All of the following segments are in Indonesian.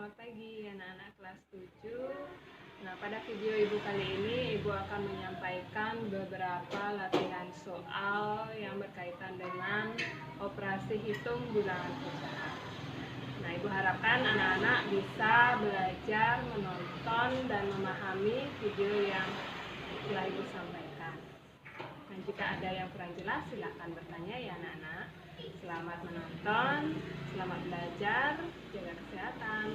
Selamat pagi anak-anak kelas 7. Nah, pada video Ibu kali ini Ibu akan menyampaikan beberapa latihan soal yang berkaitan dengan operasi hitung bilangan pecahan. Nah, Ibu harapkan anak-anak bisa belajar menonton dan memahami video yang telah Ibu sampaikan. Nah, jika ada yang kurang jelas silakan bertanya ya anak-anak. Selamat menonton, selamat belajar, jaga kesehatan.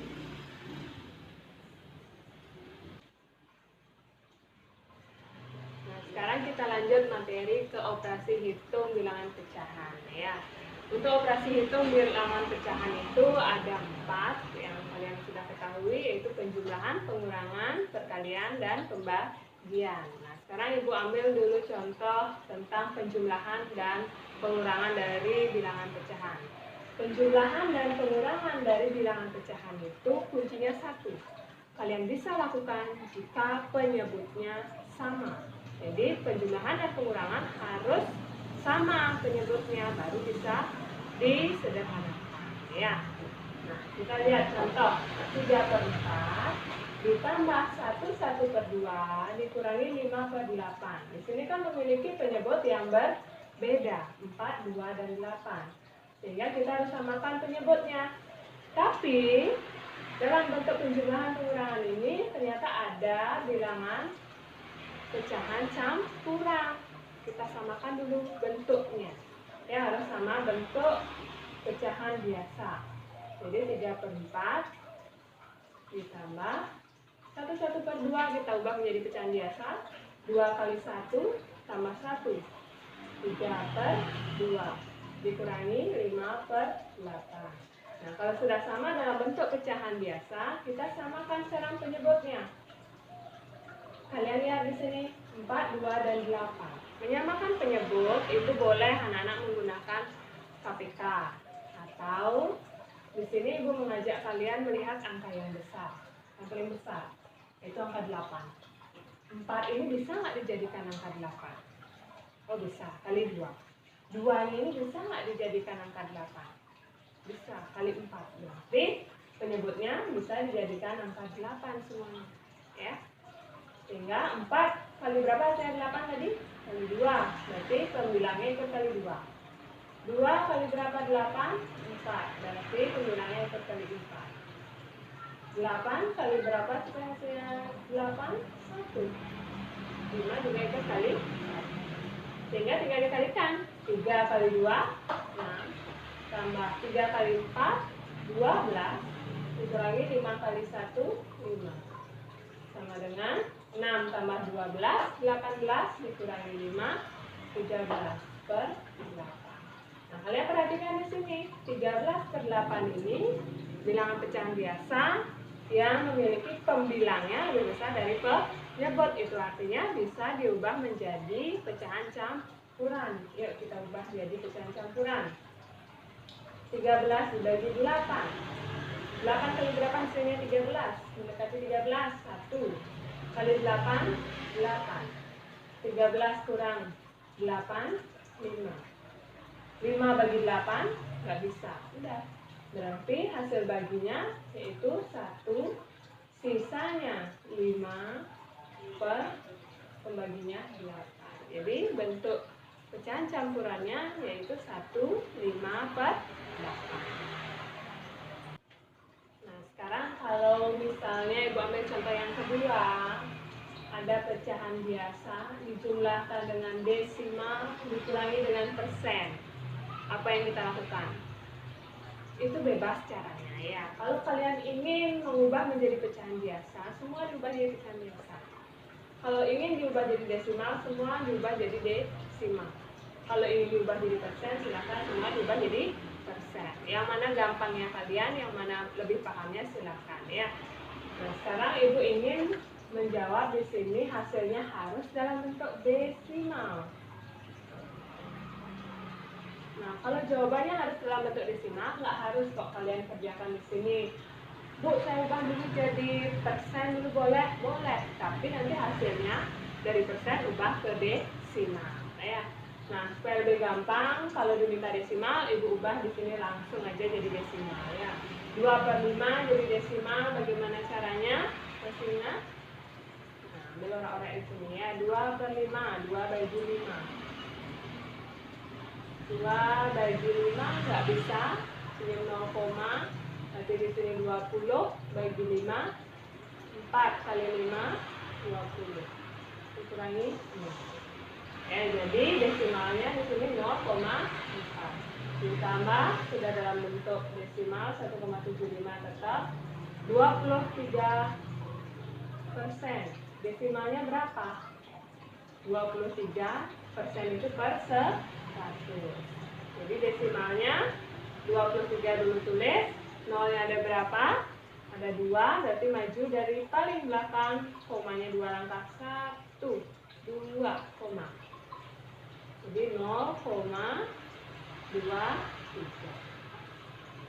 Nah, sekarang kita lanjut materi ke operasi hitung bilangan pecahan ya. Untuk operasi hitung bilangan pecahan itu ada 4 yang kalian sudah ketahui, yaitu penjumlahan, pengurangan, perkalian, dan pembagian. Nah, sekarang Ibu ambil dulu contoh tentang penjumlahan dan pengurangan dari bilangan pecahan. Penjumlahan dan pengurangan dari bilangan pecahan itu kuncinya satu. Kalian bisa lakukan jika penyebutnya sama. Jadi penjumlahan dan pengurangan harus sama penyebutnya, baru bisa disederhanakan ya. Nah, kita lihat contoh 3/4 ditambah 1/2 dikurangi 5/8. Di sini kan memiliki penyebut yang berbeda, 4, 2, dan 8. Sehingga kita harus samakan penyebutnya. Tapi dalam bentuk penjumlahan pengurangan ini ternyata ada bilangan pecahan campuran. Kita samakan dulu bentuknya. Ya, harus sama bentuk pecahan biasa. Jadi 3/4 ditambah 1/2 kita ubah menjadi pecahan biasa. 2 kali 1 tambah 1. 3/2 dikurangi 5/8. Nah, kalau sudah sama dalam bentuk pecahan biasa, kita samakan sekarang penyebutnya. Kalian lihat di sini 4, 2, dan 8. Menyamakan penyebut itu boleh anak-anak menggunakan KPK atau di sini Ibu mengajak kalian melihat angka yang besar, yang paling besar, yaitu angka 8. 4 ini bisa nggak dijadikan angka 8? Oh bisa, kali 2. 2 ini bisa nggak dijadikan angka 8? Bisa, kali 4. Berarti penyebutnya bisa dijadikan angka 8 semuanya ya. Sehingga 4 kali berapa hasilnya 8 tadi? Kali 2. Berarti pembilangnya ikut kali 2. 2 kali berapa 8? 4. Berarti pembilangnya ikut kali 4. 8 kali berapa hasilnya 8? 1. 5 juga ikut kali 1. Sehingga tinggal dikalikan. 3 kali 2, 6. Tambah 3 kali 4, 12. Dikurangi 5 kali 1, 5. Sama dengan 6 tambah 12, 18 dikurangi 5, 13/8. Nah, kalian perhatikan di sini, 13/8 ini bilangan pecahan biasa yang memiliki pembilangnya lebih besar dari penyebut. Itu artinya bisa diubah menjadi pecahan campuran. Yuk kita ubah menjadi pecahan campuran. 13 dibagi 8. 8 kali berapa hasilnya 13? Mendekati 13, 1. Kali 8, 8. 13 kurang 8, 5. 5 bagi 8, nggak bisa. Udah. Berarti hasil baginya yaitu 1. Sisanya 5 per pembaginya 8. Jadi bentuk pecahan campurannya yaitu 1, 5/8. Sekarang kalau misalnya Ibu ambil contoh yang kedua, ada pecahan biasa dijumlahkan dengan desimal dikurangi dengan persen. Apa yang kita lakukan? Itu bebas caranya ya. Kalau kalian ingin mengubah menjadi pecahan biasa, semua diubah jadi pecahan biasa. Kalau ingin diubah jadi desimal, semua diubah jadi desimal. Kalau ingin diubah jadi persen, silakan semua diubah jadi persen. Yang mana gampangnya kalian, yang mana lebih pahamnya silakan ya. Nah, sekarang Ibu ingin menjawab di sini hasilnya harus dalam bentuk desimal. Nah, kalau jawabannya harus dalam bentuk desimal, nggak harus kok kalian kerjakan di sini. Bu, saya ubah dulu jadi persen dulu boleh? Boleh. Tapi nanti hasilnya dari persen ubah ke desimal ya. Nah, supaya lebih gampang, kalau diminta desimal, Ibu ubah di sini langsung aja jadi desimal ya. 2/5 jadi desimal, bagaimana caranya? Masih ingat? Nah, ambil orang-orang di sini ya. 2/5, 2 bagi 5. 2 bagi 5 nggak bisa, sini 0, nanti di sini 20 bagi 5, 4 kali 5, 20. Dikurangi 0. Ya, jadi desimalnya di sini 0,4. Ditambah sudah dalam bentuk desimal 1,75 tetap 23%. Desimalnya berapa? 23% itu per 100. Jadi desimalnya 23 dulu tulis, nolnya ada berapa? Ada 2, berarti maju dari paling belakang, komanya 2 langkah, 1, 2, koma. Jadi 0,23.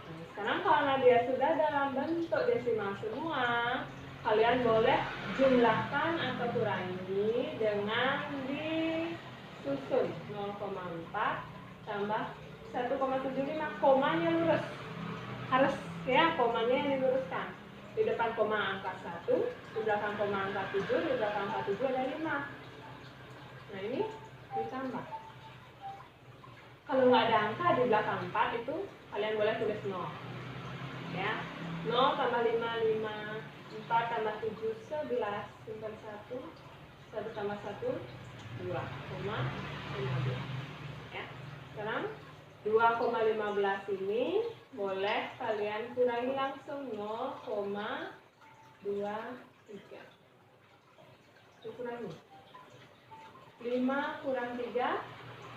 Nah, sekarang karena dia sudah dalam bentuk desimal semua, kalian boleh jumlahkan atau kurangi dengan disusun 0,4 tambah 1,75, komanya lurus. Harus ya, komanya yang diluruskan. Di depan koma angka 1, di belakang koma angka 7, di belakang angka 7 ada 5. Nah, ini ditambah. Kalau nggak ada angka di belakang 4 itu kalian boleh tulis 0 ya. 0 tambah 5, 5, 4 tambah 7, 11, simpan 1, 1 tambah 1, 2,15 ya. Sekarang 2,15 ini boleh kalian kurangi langsung 0,23. Dikurangi 5 kurang 3,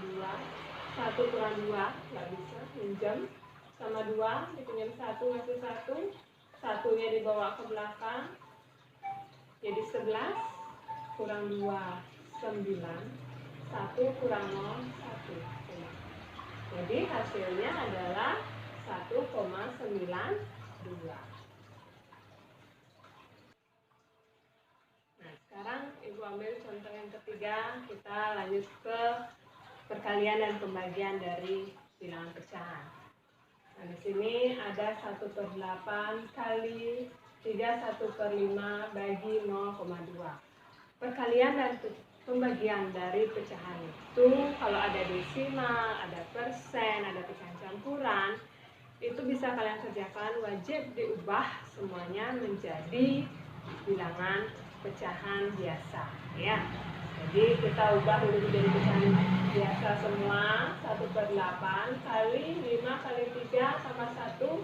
2, 1 kurang 2, nggak bisa, minjem, sama 2, dipinjam 1, ngasih 1, satunya dibawa ke belakang, jadi 11, kurang 2, 9, 1 kurang 0, 1. Jadi hasilnya adalah 1,92. Nah, sekarang Ibu ambil contoh yang ketiga, kita lanjut ke perkalian dan pembagian dari bilangan pecahan. Nah, di sini ada 1/8 kali 3 1/5 bagi 0,2. Perkalian dan pembagian dari pecahan itu kalau ada desimal, ada persen, ada pecahan campuran, itu bisa kalian kerjakan, wajib diubah semuanya menjadi bilangan pecahan biasa ya. Jadi kita ubah dulu menjadi pecahan biasa semua. 1/8 kali 5 kali 3 sama 1,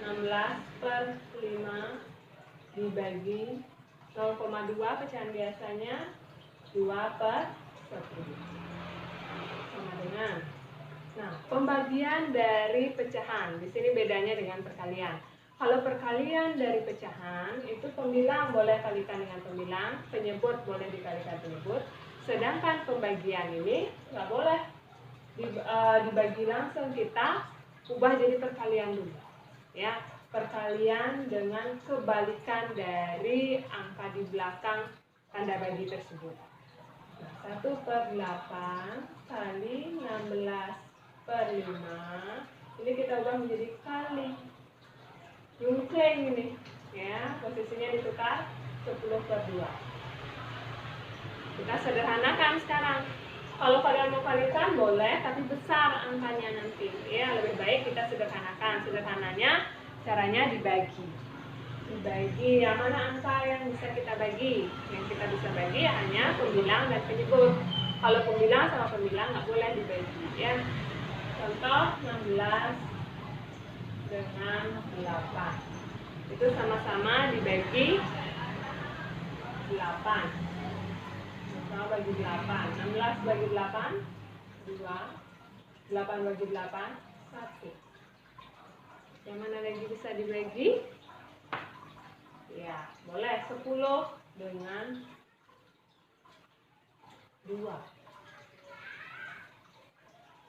16/5 dibagi 0,2 pecahan biasanya 2/10 sama dengan. Nah, pembagian dari pecahan di sini bedanya dengan perkalian. Kalau perkalian dari pecahan itu pembilang boleh kalikan dengan pembilang, penyebut boleh dikalikan penyebut. Sedangkan pembagian ini nggak boleh dibagi langsung, kita ubah jadi perkalian dulu. Ya, perkalian dengan kebalikan dari angka di belakang tanda bagi tersebut. Nah, 1/8 kali 16/5 ini kita ubah menjadi kali. Jungkling ini ya, posisinya ditukar 10/2. Kita sederhanakan sekarang. Kalau kalian mau kalikan boleh, tapi besar angkanya nanti ya. Lebih baik kita sederhanakan. Sederhananya caranya dibagi. Dibagi yang mana angka yang bisa kita bagi? Yang kita bisa bagi hanya pembilang dan penyebut. Kalau pembilang sama pembilang nggak boleh dibagi ya. Contoh 16 dengan 8 itu sama-sama dibagi 8. Sama bagi 8. 16 bagi 8 2, 8 bagi 8 1. Yang mana lagi bisa dibagi? Ya, boleh 10 dengan 2.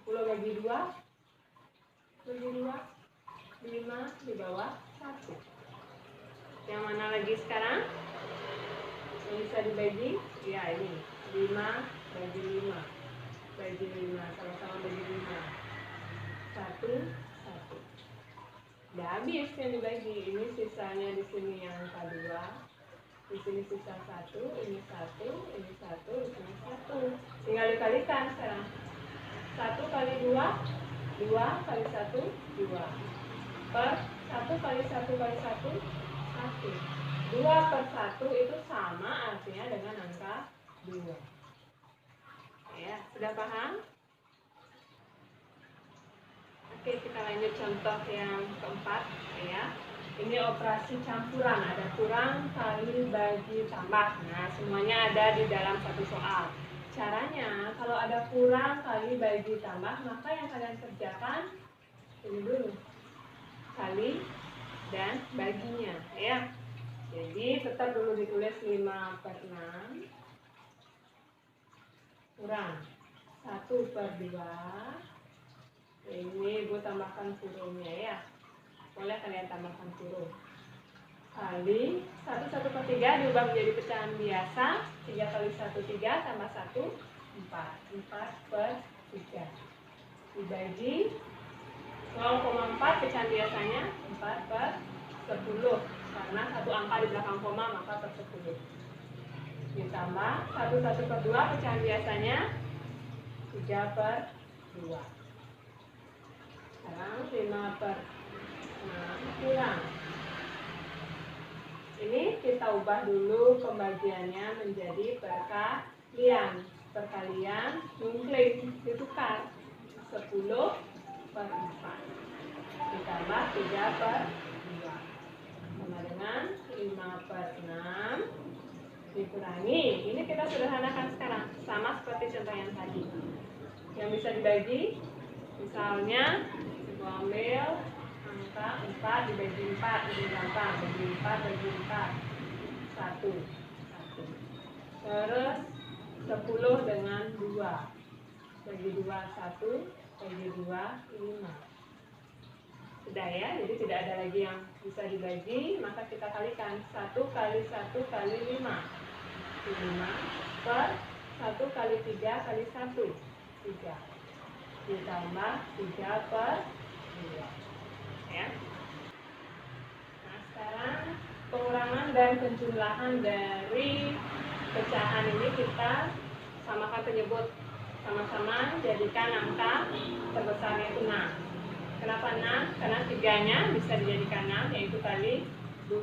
10 bagi 2 bagi 2, 5 di bawah 1. Yang mana lagi sekarang? Yang bisa dibagi? Ya, ini 5 bagi 5 bagi habis yang dibagi. Ini sisanya di sini yang angka 2. Di sini sisa 1, ini 1, ini 1, di sini 1. Tinggal dikalikan sekarang. 1 kali 2, 2 kali 1, 2. Per 1 kali 1 kali 1, 1. 2 per 1 itu sama artinya dengan angka 2. Ya, sudah paham? Oke, kita lanjut contoh yang keempat ya. Ini operasi campuran, ada kurang kali bagi tambah. Nah, semuanya ada di dalam satu soal. Caranya, kalau ada kurang kali bagi tambah, maka yang kalian kerjakan ini dulu. Kali dan baginya ya. Jadi tetap dulu ditulis 5 per 6 kurang 1 per 2. Ini Ibu tambahkan kurungnya ya. Boleh kalian tambahkan kurung. Kali 1 per 3 diubah menjadi pecahan biasa. 3 kali 1 3 tambah 1 4. 4 per 3 dibagi 0,4 pecahan biasanya 4 per 10. Karena satu angka di belakang koma maka per 10. Ditambah 1 per 2 pecahan biasanya 3 per 2. Sekarang 5 per 6 kurang. Ini kita ubah dulu pembagiannya menjadi perkalian. Perkalian nungkling ditukar 10 per 4 ditambah 3 per 2 sama dengan 5 per 6 dikurangi. Ini kita sederhanakan sekarang sama seperti contoh yang tadi. Yang bisa dibagi misalnya Ibu ambil angka 4 dibagi 4 lebih gampang. Bagi 4 bagi 4 1 1. Terus 10 dengan 2 bagi 2 1 bagi 2 5. Sudah ya, jadi tidak ada lagi yang bisa dibagi, maka kita kalikan 1 kali 1 kali 5 per 1 kali 3 kali 1 3 ditambah 3 per 2 ya. Nah, sekarang pengurangan dan penjumlahan dari pecahan ini kita samakan penyebut. Sama-sama jadikan angka terbesarnya itu 6. Kenapa 6? Karena 3-nya bisa dijadikan 6, yaitu kali 2.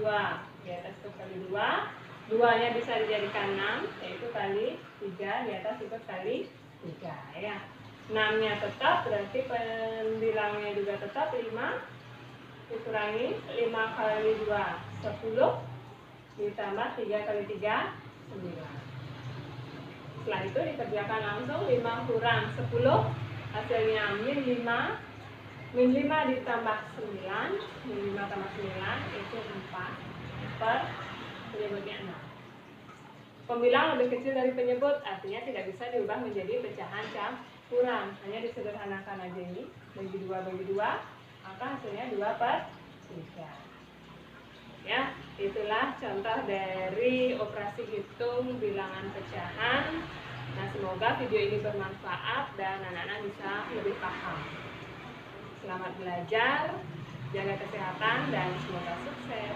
Di atas itu kali 2. 2-nya bisa dijadikan 6, yaitu kali 3. Di atas itu kali 3 ya. 6-nya tetap, berarti penbilangnya juga tetap 5. Dikurangi 5 kali 2 10 ditambah 3 kali 3 9. Setelah itu dikerjakan langsung 5 kurang 10 hasilnya min 5. Min 5 ditambah 9, min 5 tambah 9 itu 4 per penyebutnya 6. Pembilang lebih kecil dari penyebut artinya tidak bisa diubah menjadi pecahan campuran. Hanya disederhanakan aja ini, bagi 2 maka hasilnya 2 per 3. Ya, itulah contoh dari operasi hitung bilangan pecahan. Nah, semoga video ini bermanfaat dan anak-anak bisa lebih paham. Selamat belajar, jaga kesehatan, dan semoga sukses.